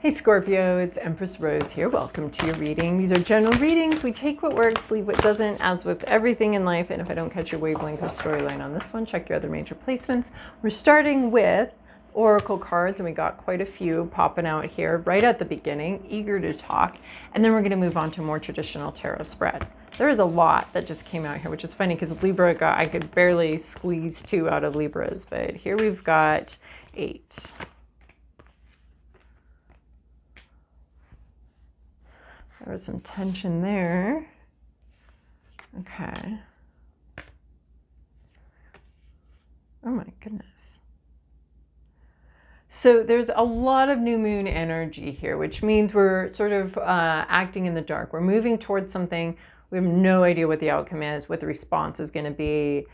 Hey Scorpio, it's Empress Rose here. Welcome to your reading. These are general readings. We take what works, leave what doesn't, as with everything in life. And if I don't catch your wavelength or storyline on this one, check your other major placements. We're starting with oracle cards, and we got quite a few popping out here right at the beginning, eager to talk. And then we're going to move on to more traditional tarot spread. There is a lot that just came out here, which is funny because Libra I could barely squeeze 2 out of Libras, but here we've got 8. There was some tension there. Okay. Oh my goodness. So there's a lot of new moon energy here, which means we're sort of acting in the dark. We're moving towards something. We have no idea what the outcome is, what the response is going to be.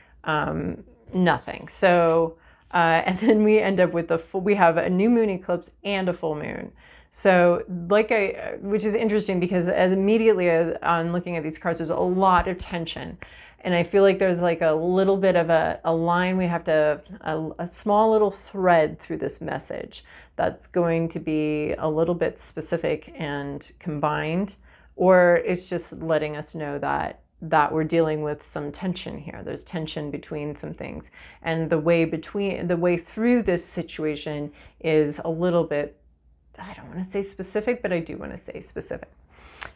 Nothing. So, and then we end up with we have a new moon eclipse and a full moon. So which is interesting because immediately on looking at these cards, there's a lot of tension. And I feel like there's like a little bit of a line we have to, a small little thread through this message that's going to be a little bit specific and combined, or it's just letting us know that we're dealing with some tension here. There's tension between some things. And the way through this situation is a little bit, I don't want to say specific, but I do want to say specific.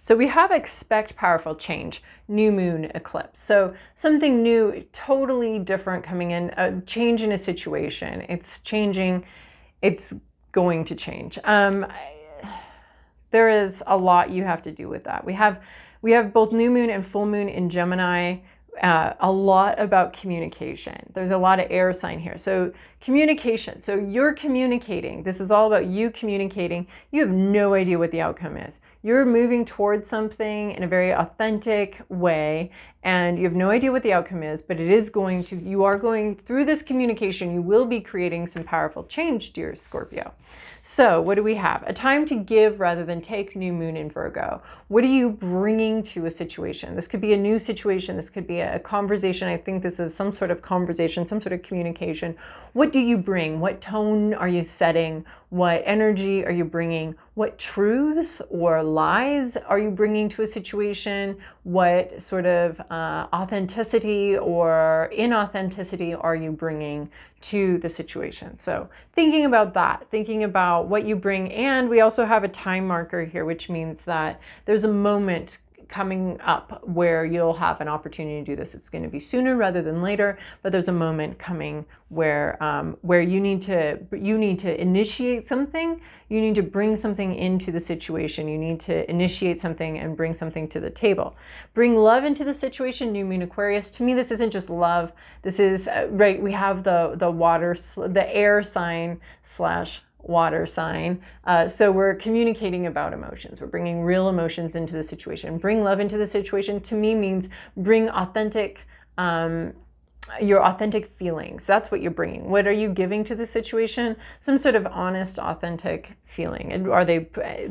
So we have expect powerful change, new moon eclipse. So something new, totally different coming in, a change in a situation. It's changing, it's going to change. There is a lot you have to do with that. We have both new moon and full moon in Gemini. A lot about communication. There's a lot of air sign here. So communication. So you're communicating. This is all about you communicating. You have no idea what the outcome is. You're moving towards something in a very authentic way, and you have no idea what the outcome is, but you are going through this communication. You will be creating some powerful change, dear Scorpio. So what do we have? A time to give rather than take, new moon in Virgo. What are you bringing to a situation? This could be a new situation. This could be a conversation. I think this is some sort of conversation, some sort of communication. What do you bring? What tone are you setting? What energy are you bringing? What truths or lies are you bringing to a situation? What sort of authenticity or inauthenticity are you bringing to the situation? So thinking about that, thinking about what you bring. And we also have a time marker here, which means that there's a moment coming up where you'll have an opportunity to do this. It's going to be sooner rather than later, but there's a moment coming where you need to initiate something. You need to bring something into the situation. You need to initiate something and bring something to the table. Bring love into the situation, new moon Aquarius. To me, this isn't just love. This is, right, we have the air sign / water sign. So we're communicating about emotions. We're bringing real emotions into the situation. Bring love into the situation to me means bring authentic, your authentic feelings. That's what you're bringing. What are you giving to the situation? Some sort of honest, authentic feeling. And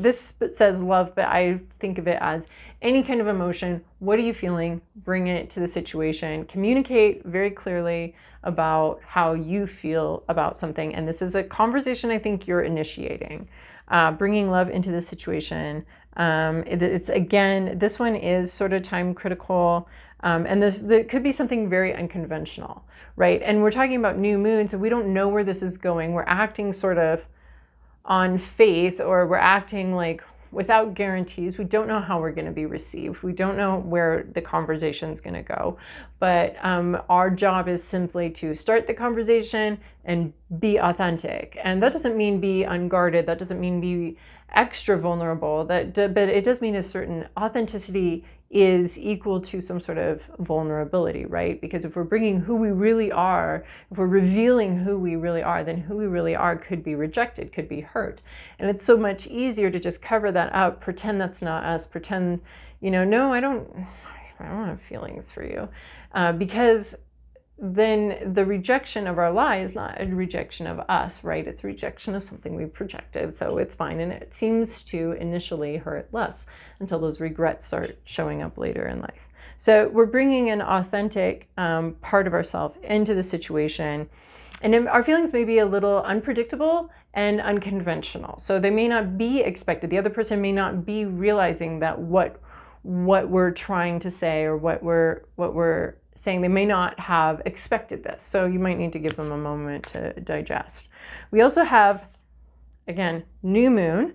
this says love, but I think of it as any kind of emotion. What are you feeling? Bring it to the situation. Communicate very clearly about how you feel about something. And this is a conversation I think you're initiating. Bringing love into the situation. It's again, this one is sort of time critical. And there could be something very unconventional, right? And we're talking about new moon, so we don't know where this is going. We're acting sort of on faith, or we're acting like without guarantees. We don't know how we're going to be received. We don't know where the conversation is going to go. But our job is simply to start the conversation and be authentic. And that doesn't mean be unguarded. That doesn't mean be extra vulnerable. But it does mean a certain authenticity is equal to some sort of vulnerability, right? Because if we're bringing who we really are, if we're revealing who we really are, then who we really are could be rejected, could be hurt. And it's so much easier to just cover that up, pretend that's not us, pretend, no, I don't have feelings for you. Because then the rejection of our lie is not a rejection of us, right? It's a rejection of something we projected, so it's fine. And it seems to initially hurt less until those regrets start showing up later in life. So we're bringing an authentic part of ourselves into the situation. And our feelings may be a little unpredictable and unconventional. So they may not be expected. The other person may not be realizing that what we're trying to say or what we're saying, they may not have expected this. So you might need to give them a moment to digest. We also have, again, new moon.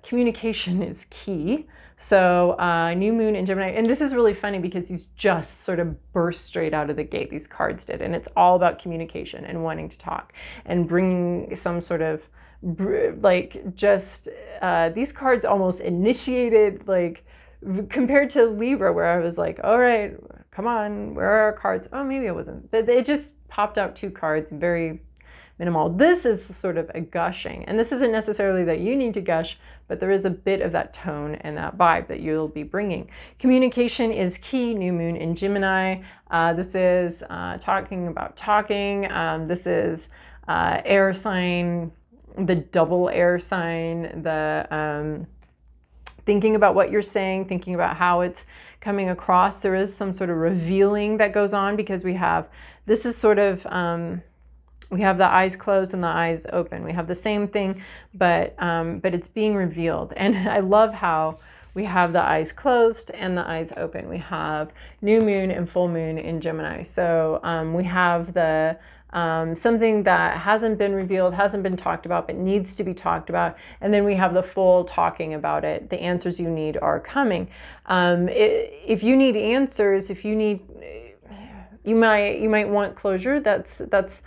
Communication is key. So new moon in Gemini, and this is really funny because these just sort of burst straight out of the gate, these cards did, and it's all about communication and wanting to talk and bringing some sort of these cards almost initiated, like compared to Libra, where I was like, all right, come on, where are our cards? Oh, maybe it wasn't, but it just popped out 2 cards, very minimal. This is sort of a gushing, and this isn't necessarily that you need to gush, but there is a bit of that tone and that vibe that you'll be bringing. Communication is key, new moon in Gemini. This is talking about talking. This is air sign, the double air sign, the thinking about what you're saying, thinking about how it's coming across. There is some sort of revealing that goes on because this is sort of, we have the eyes closed and the eyes open. We have the same thing, but it's being revealed. And I love how we have the eyes closed and the eyes open. We have new moon and full moon in Gemini. So we have the something that hasn't been revealed, hasn't been talked about, but needs to be talked about. And then we have the full talking about it. The answers you need are coming. If you need answers, you might want closure. That's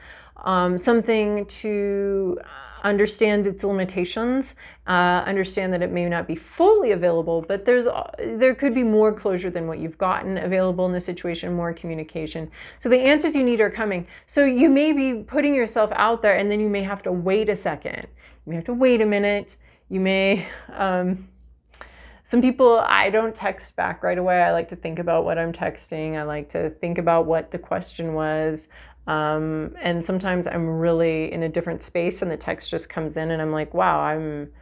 something to understand its limitations, understand that it may not be fully available, but there could be more closure than what you've gotten available in the situation, more communication. So the answers you need are coming. So you may be putting yourself out there, and then you may have to wait a second. You may have to wait a minute. You may, some people, I don't text back right away. I like to think about what I'm texting. I like to think about what the question was. And sometimes I'm really in a different space and the text just comes in and I'm like, wow, I'm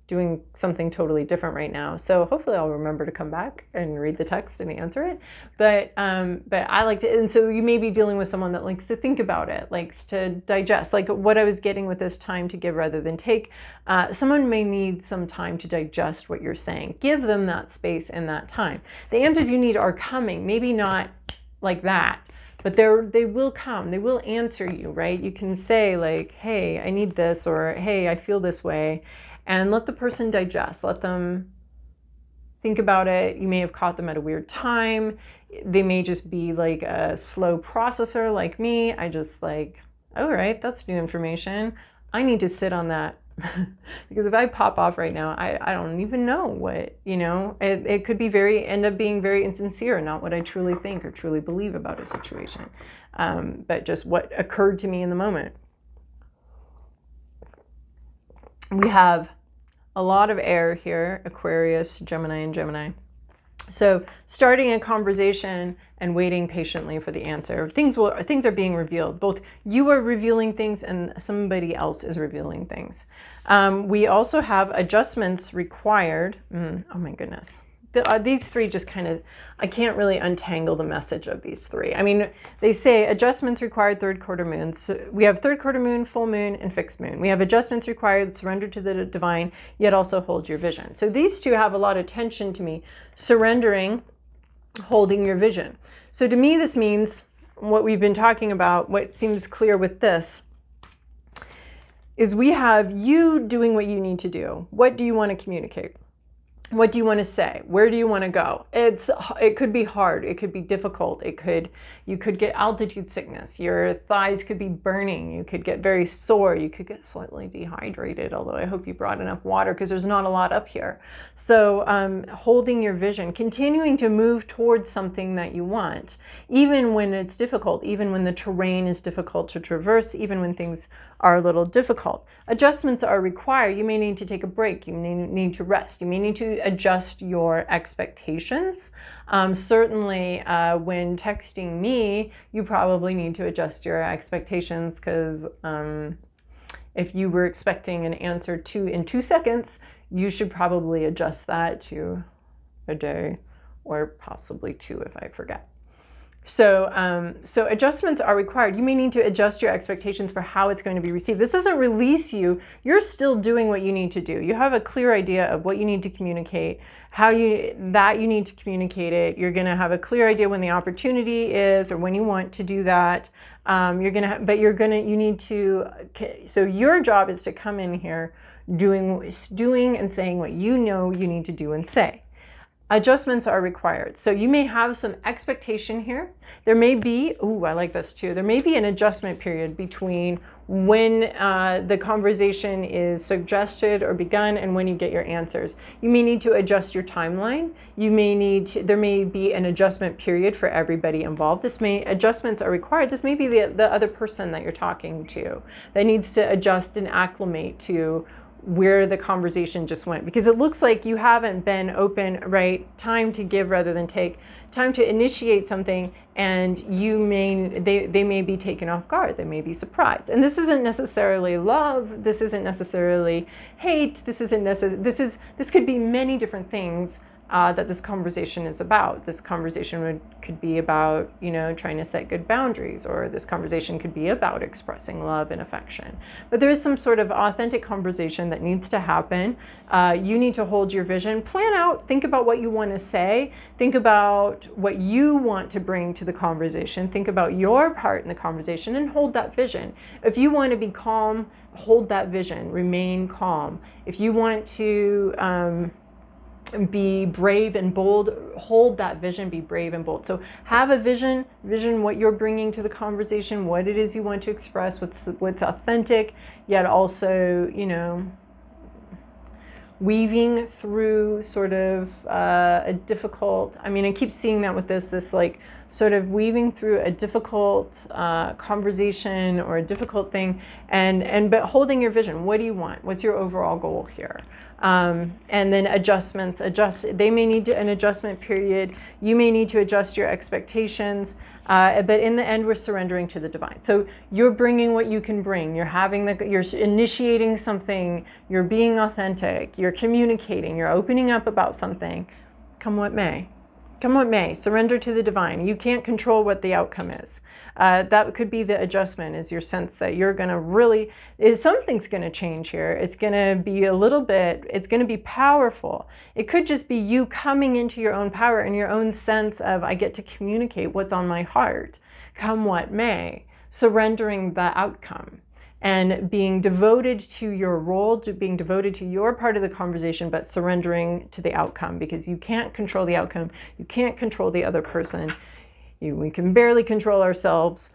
doing something totally different right now. So hopefully I'll remember to come back and read the text and answer it. But I like to, and so you may be dealing with someone that likes to think about it, likes to digest, like what I was getting with this time to give rather than take. Someone may need some time to digest what you're saying. Give them that space and that time. The answers you need are coming, maybe not like that, but they will come, they will answer you, right? You can say like, hey, I need this, or hey, I feel this way, and let the person digest, let them think about it. You may have caught them at a weird time. They may just be like a slow processor like me. I just like, all right, that's new information. I need to sit on that. Because if I pop off right now, I don't even know what, it could be end up being very insincere, not what I truly think or truly believe about a situation, but just what occurred to me in the moment. We have a lot of air here, Aquarius, Gemini, and Gemini. So starting a conversation and waiting patiently for the answer. Things are being revealed. Both you are revealing things and somebody else is revealing things. We also have adjustments required. Oh my goodness. These 3 just kind of, I can't really untangle the message of these 3. I mean, they say adjustments required, 3rd quarter moon. So we have 3rd quarter moon, full moon, and fixed moon. We have adjustments required, surrender to the divine, yet also hold your vision. So these 2 have a lot of tension to me. Surrendering, holding your vision. So to me, this means what we've been talking about, what seems clear with this, is we have you doing what you need to do. What do you want to communicate? What do you want to say? Where do you want to go? It could be hard. It could be difficult. You could get altitude sickness. Your thighs could be burning. You could get very sore. You could get slightly dehydrated, although I hope you brought enough water because there's not a lot up here. So holding your vision, continuing to move towards something that you want, even when it's difficult, even when the terrain is difficult to traverse, even when things are a little difficult. Adjustments are required. You may need to take a break. You may need to rest. You may need to adjust your expectations. Certainly when texting me, you probably need to adjust your expectations because if you were expecting an answer in 2 seconds, you should probably adjust that to a day or possibly 2 if I forget. So adjustments are required. You may need to adjust your expectations for how it's going to be received. This doesn't release you. You're still doing what you need to do. You have a clear idea of what you need to communicate, how you need to communicate it. You're going to have a clear idea when the opportunity is or when you want to do that. You need to, so your job is to come in here doing and saying what you know you need to do and say. Adjustments are required. So you may have some expectation here. There may be, I like this too. There may be an adjustment period between when the conversation is suggested or begun and when you get your answers. You may need to adjust your timeline. There may be an adjustment period for everybody involved. Adjustments are required. This may be the other person that you're talking to that needs to adjust and acclimate to where the conversation just went, because it looks like you haven't been open, right? Time to give rather than take, time to initiate something, and they may be taken off guard. They may be surprised. And this isn't necessarily love. This isn't necessarily hate. This could be many different things that this conversation is about. This conversation could be about, trying to set good boundaries, or this conversation could be about expressing love and affection. But there is some sort of authentic conversation that needs to happen. You need to hold your vision, plan out, think about what you want to say, think about what you want to bring to the conversation, think about your part in the conversation, and hold that vision. If you want to be calm, hold that vision, remain calm. If you want to be brave and bold, hold that vision, be brave and bold. So have a vision what you're bringing to the conversation, what it is you want to express, what's authentic, yet also, weaving through sort of a difficult, I keep seeing that with this like sort of weaving through a difficult conversation or a difficult thing, but holding your vision. What do you want? What's your overall goal here? And then adjustments. They may need an adjustment period. You may need to adjust your expectations. But in the end, we're surrendering to the divine. So you're bringing what you can bring. You're initiating something. You're being authentic. You're communicating. You're opening up about something. Come what may. Come what may, surrender to the divine. You can't control what the outcome is. That could be the adjustment, is your sense that you're going to something's going to change here. It's going to be it's going to be powerful. It could just be you coming into your own power and your own sense of, I get to communicate what's on my heart, come what may, surrendering the outcome. And being devoted to your role, to being devoted to your part of the conversation, but surrendering to the outcome, because you can't control the outcome. You can't control the other person. We can barely control ourselves.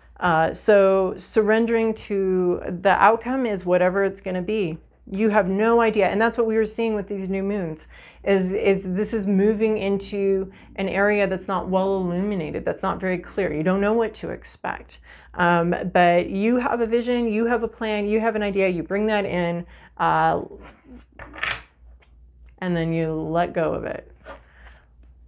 So surrendering to the outcome is whatever it's going to be. You have no idea. And that's what we were seeing with these new moons, is this is moving into an area that's not well illuminated, that's not very clear. You don't know what to expect. But you have a vision, you have a plan, you have an idea, you bring that in, and then you let go of it.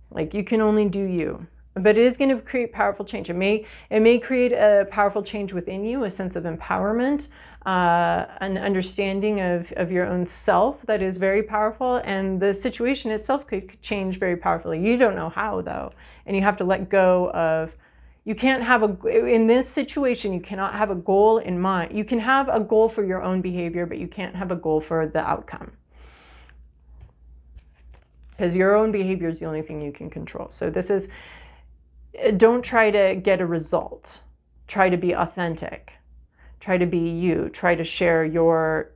Like, you can only do you. But it is going to create powerful change. It may create a powerful change within you, a sense of empowerment, an understanding of your own self that is very powerful, and the situation itself could change very powerfully. You don't know how, though, and you have to let go of. You can't have in this situation, you cannot have a goal in mind. You can have a goal for your own behavior, but you can't have a goal for the outcome. Because your own behavior is the only thing you can control. So don't try to get a result. Try to be authentic. Try to be you. Try to share your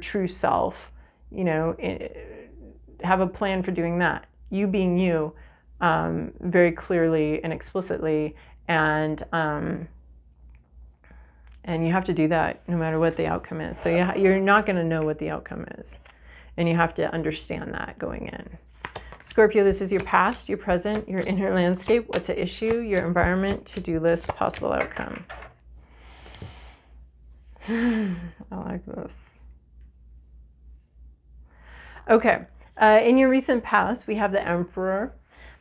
true self. Have a plan for doing that. You being you. Very clearly and explicitly, and you have to do that no matter what the outcome is. So you're not going to know what the outcome is, and you have to understand that going in. Scorpio, this is your past, your present, your inner landscape, what's at issue, your environment, to-do list, possible outcome. I like this. Okay, in your recent past, we have the Emperor.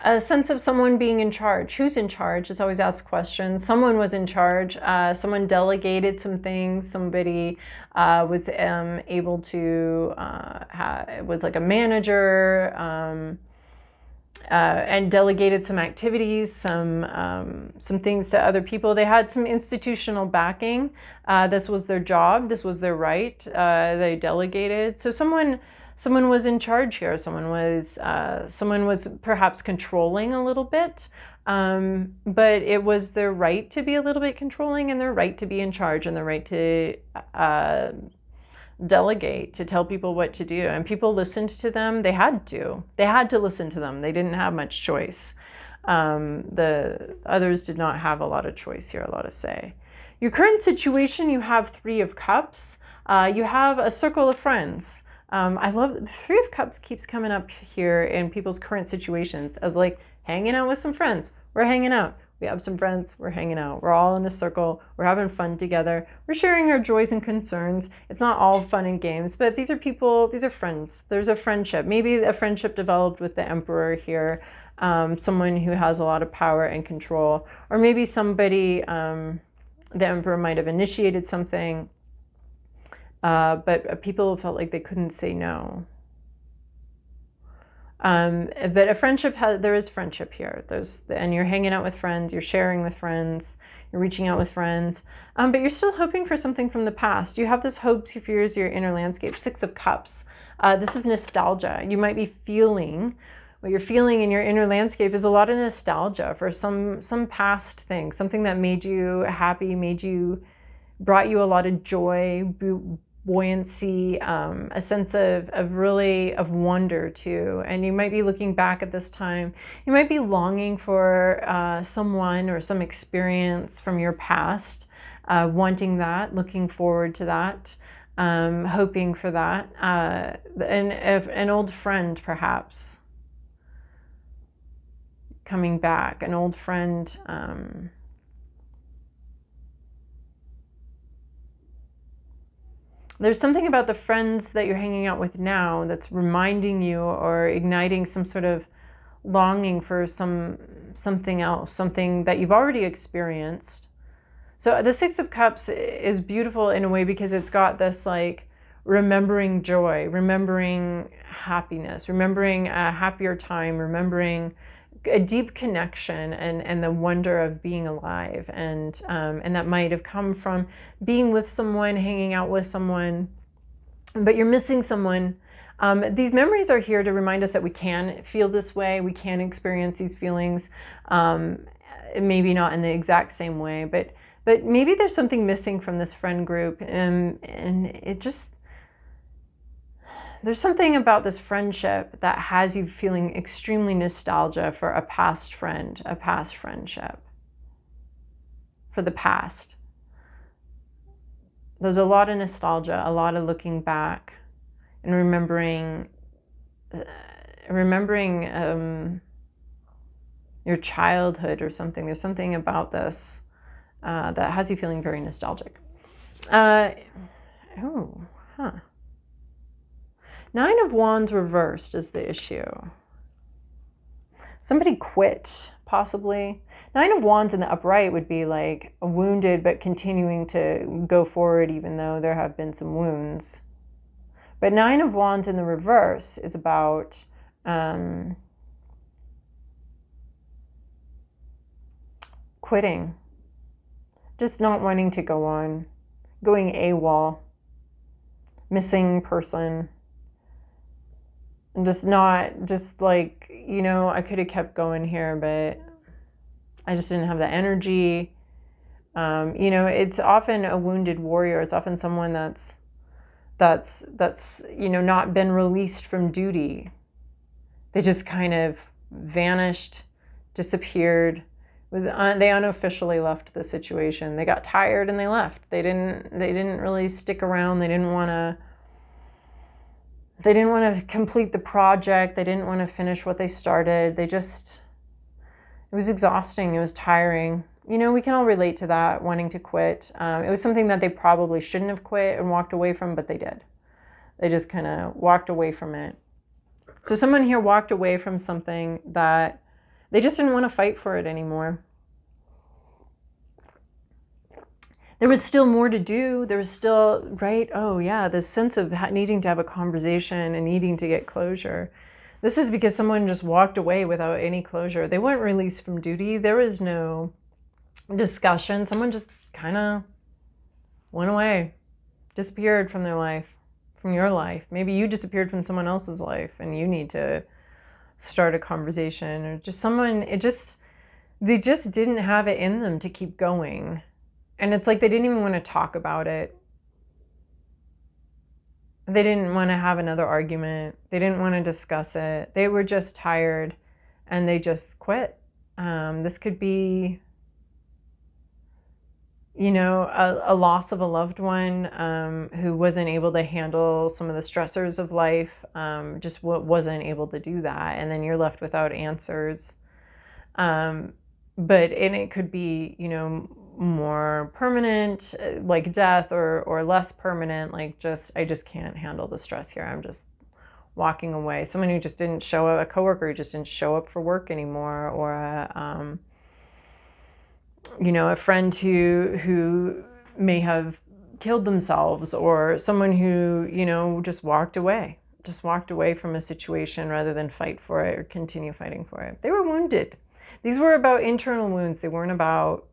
A sense of someone being in charge. Who's in charge? It's always asked questions. Someone was in charge. Someone delegated some things. Somebody was able to, was like a manager. and delegated some activities, some things to other people. They had some institutional backing. This was their job. This was their right. They delegated. So someone was in charge here. Someone was perhaps controlling a little bit. But it was their right to be a little bit controlling, and their right to be in charge, and their right to delegate, to tell people what to do. And people listened to them. They had to listen to them. They didn't have much choice. The others did not have a lot of choice here, a lot of say. Your current situation, you have 3 of Cups. You have a circle of friends. I love the 3 of Cups keeps coming up here in people's current situations as like hanging out with some friends. We're hanging out. We have some friends, we're hanging out. We're all in a circle. We're having fun together. We're sharing our joys and concerns. It's not all fun and games, but these are people, these are friends. There's a friendship. Maybe a friendship developed with the Emperor here, someone who has a lot of power and control. Or maybe somebody, the Emperor might have initiated something, but people felt like they couldn't say no. But a friendship, there is friendship here. And you're hanging out with friends, you're sharing with friends, you're reaching out with friends, but you're still hoping for something from the past. You have this hopes, your fears, your inner landscape. 6 of Cups. This is nostalgia. You might be feeling, what you're feeling in your inner landscape is a lot of nostalgia for some past thing, something that made you happy, brought you a lot of joy, buoyancy, a sense of wonder too. And you might be looking back at this time. You might be longing for someone or some experience from your past, wanting that, looking forward to that, hoping for that. And an old friend perhaps coming back, an old friend. There's something about the friends that you're hanging out with now that's reminding you or igniting some sort of longing for something else, something that you've already experienced. So the 6 of Cups is beautiful in a way because it's got this like remembering joy, remembering happiness, remembering a happier time, remembering a deep connection and the wonder of being alive, and that might have come from being with someone, hanging out with someone, but you're missing someone. These memories are here to remind us that we can feel this way, we can experience these feelings, maybe not in the exact same way, but maybe there's something missing from this friend group, and it just, there's something about this friendship that has you feeling extremely nostalgia for a past friend, a past friendship, for the past. There's a lot of nostalgia, a lot of looking back and remembering your childhood or something. There's something about this that has you feeling very nostalgic. 9 of Wands reversed is the issue. Somebody quit, possibly. 9 of Wands in the upright would be like wounded but continuing to go forward even though there have been some wounds. But 9 of Wands in the reverse is about quitting. Just not wanting to go on. Going AWOL. Missing person. Just like, I could have kept going here, but I just didn't have the energy. It's often a wounded warrior. It's often someone that's not been released from duty. They just kind of vanished, disappeared. They unofficially left the situation. They got tired and they left. They didn't really stick around. They didn't want to complete the project. They didn't want to finish what they started. It was exhausting. It was tiring. We can all relate to that, wanting to quit. It was something that they probably shouldn't have quit and walked away from, but they did. They just kind of walked away from it. So someone here walked away from something that they just didn't want to fight for it anymore. There was still more to do. There was still, right? Oh yeah, this sense of needing to have a conversation and needing to get closure. This is because someone just walked away without any closure. They weren't released from duty. There was no discussion. Someone just kind of went away, disappeared from their life, from your life. Maybe you disappeared from someone else's life and you need to start a conversation, or just someone, they just didn't have it in them to keep going. And it's like they didn't even want to talk about it. They didn't want to have another argument. They didn't want to discuss it. They were just tired and they just quit. This could be, you know, a loss of a loved one who wasn't able to handle some of the stressors of life, just wasn't able to do that. And then you're left without answers. And it could be, you know, more permanent, like death, or less permanent, like I just can't handle the stress here. I'm just walking away. Someone who just didn't show up, a coworker who just didn't show up for work anymore, or you know, a friend who may have killed themselves, or someone who, you know, just walked away from a situation rather than fight for it or continue fighting for it. They were wounded. These were about internal wounds. They weren't about,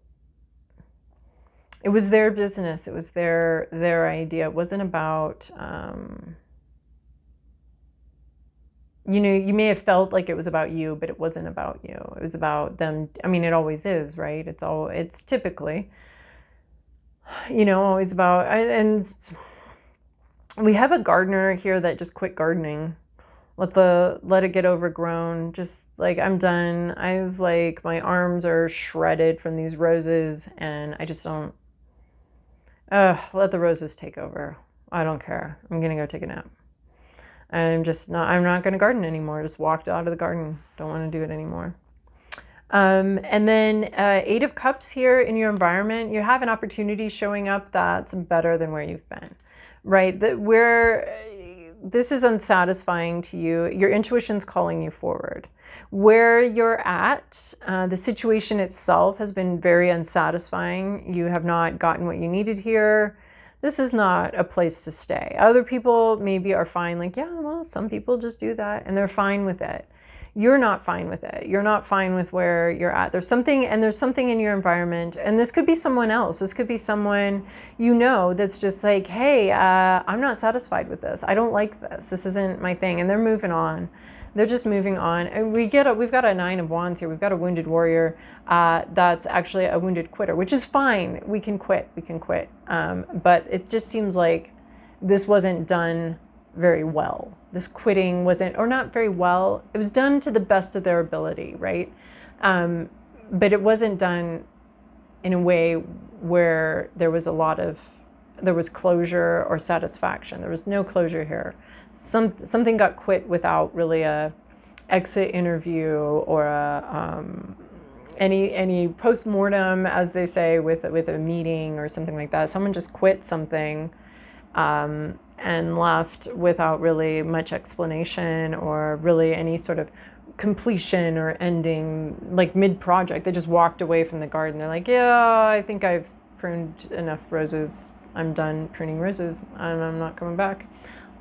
it was their business. It was their idea. It wasn't about, you know, you may have felt like it was about you, but it wasn't about you. It was about them. I mean, it always is, right? It's typically, you know, always about, and we have a gardener here that just quit gardening. Let it get overgrown. Just like, I'm done. I've like, my arms are shredded from these roses and I just don't, let the roses take over. I don't care. I'm going to go take a nap. I'm not going to garden anymore. Just walked out of the garden. Don't want to do it anymore. And then 8 of Cups here in your environment, you have an opportunity showing up that's better than where you've been, right? This is unsatisfying to you. Your intuition's calling you forward. Where you're at, the situation itself has been very unsatisfying. You have not gotten what you needed here. This is not a place to stay. Other people maybe are fine, like, yeah, well, some people just do that and they're fine with it. You're not fine with it. You're not fine with where you're at. There's something in your environment, and this could be someone else. This could be someone you know that's just like, hey, I'm not satisfied with this. I don't like this. This isn't my thing. And they're moving on. They're just moving on. And we've got a 9 of Wands here. We've got a wounded warrior that's actually a wounded quitter, which is fine. We can quit. But it just seems like this wasn't done very well. This quitting wasn't, or not very well. It was done to the best of their ability, right? But it wasn't done in a way where there was closure or satisfaction. There was no closure here. Something got quit without really a exit interview or any post-mortem, as they say, with a meeting or something like that. Someone just quit something and left without really much explanation or really any sort of completion or ending, like mid-project. They just walked away from the garden. They're like, yeah, I think I've pruned enough roses. I'm done pruning roses and I'm not coming back.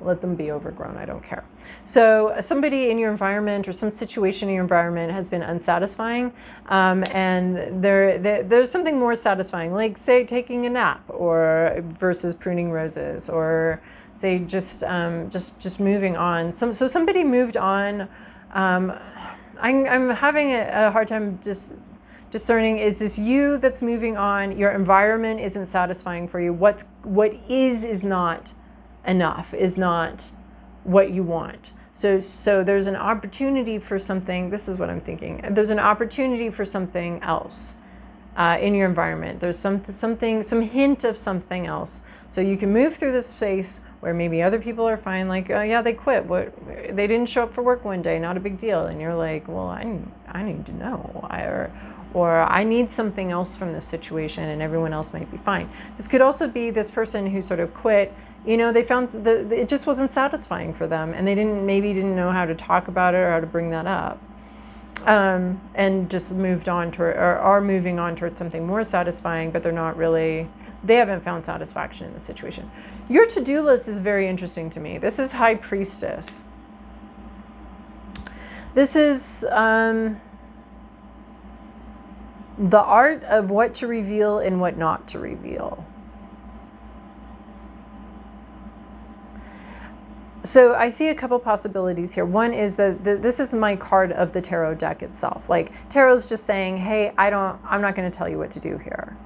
Let them be overgrown. I don't care. So somebody in your environment or some situation in your environment has been unsatisfying, and there's something more satisfying, like say taking a nap, or versus pruning roses, or say just moving on. So somebody moved on. I'm having a hard time just discerning, is this you that's moving on? Your environment isn't satisfying for you. What is not enough, is not what you want. So there's an opportunity for something. This is what I'm thinking. There's an opportunity for something else in your environment. There's some hint of something else. So you can move through this space where maybe other people are fine, like, oh yeah, they quit. They didn't show up for work one day, not a big deal. And you're like, well, I need to know. Or I need something else from this situation, and everyone else might be fine. This could also be this person who sort of quit. You know, they found it just wasn't satisfying for them, and they didn't know how to talk about it or how to bring that up, and just moved on to, or are moving on towards something more satisfying, but they haven't found satisfaction in the situation. Your to-do list is very interesting to me. This is High Priestess. This is the art of what to reveal and what not to reveal. So I see a couple possibilities here. One is that this is my card of the tarot deck itself. Like, tarot's just saying, hey, I'm not going to tell you what to do here.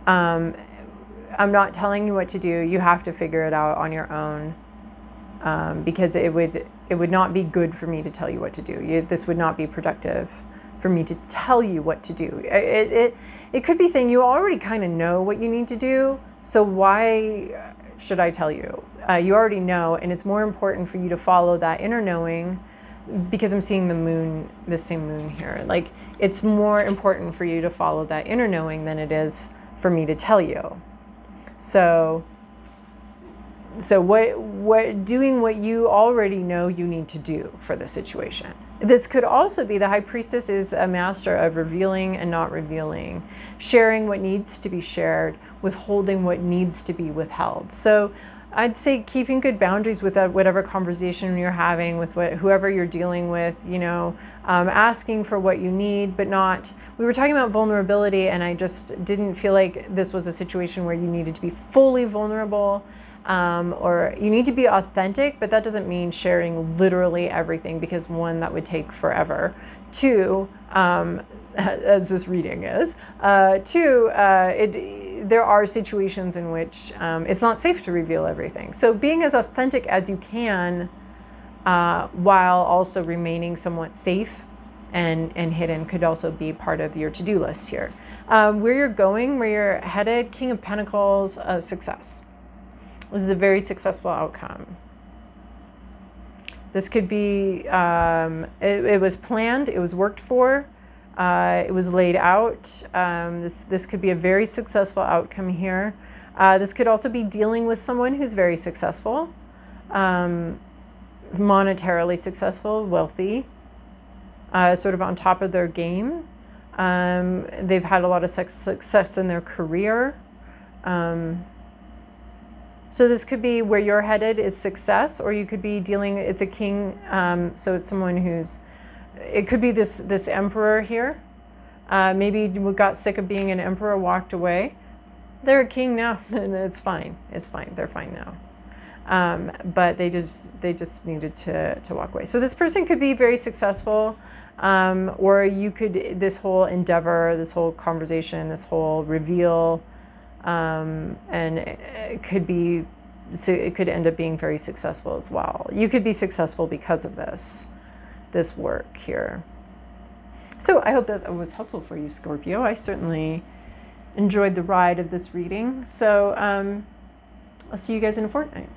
I'm not telling you what to do. You have to figure it out on your own, because it would not be good for me to tell you what to do. This would not be productive for me to tell you what to do. It could be saying you already kind of know what you need to do, so why should I tell you? You already know, and it's more important for you to follow that inner knowing, because I'm seeing the moon, the same moon here. Like, it's more important for you to follow that inner knowing than it is for me to tell you. So what doing what you already know you need to do for the situation. This could also be the High Priestess is a master of revealing and not revealing, sharing what needs to be shared, withholding what needs to be withheld. So I'd say keeping good boundaries with whatever conversation you're having with whoever you're dealing with, you know, asking for what you need, but not, we were talking about vulnerability, and I just didn't feel like this was a situation where you needed to be fully vulnerable, or you need to be authentic, but that doesn't mean sharing literally everything, because one, that would take forever. Two, as this reading is, there are situations in which it's not safe to reveal everything. So being as authentic as you can, while also remaining somewhat safe and hidden, could also be part of your to-do list here. Where you're going, where you're headed, King of Pentacles, success. This is a very successful outcome. This could be, it was planned, it was worked for, it was laid out. This could be a very successful outcome here. This could also be dealing with someone who's very successful, monetarily successful, wealthy, sort of on top of their game. They've had a lot of success in their career. So this could be where you're headed is success, or you could be dealing, it's a king, so it's someone who's, it could be this emperor here. Maybe we got sick of being an emperor, walked away. They're a king now, and it's fine. It's fine. They're fine now. But they just needed to walk away. So this person could be very successful, or you could, this whole endeavor, this whole conversation, this whole reveal, and it could be, so it could end up being very successful as well. You could be successful because of this work here. So I hope that was helpful for you, Scorpio. I certainly enjoyed the ride of this reading. So I'll see you guys in a fortnight.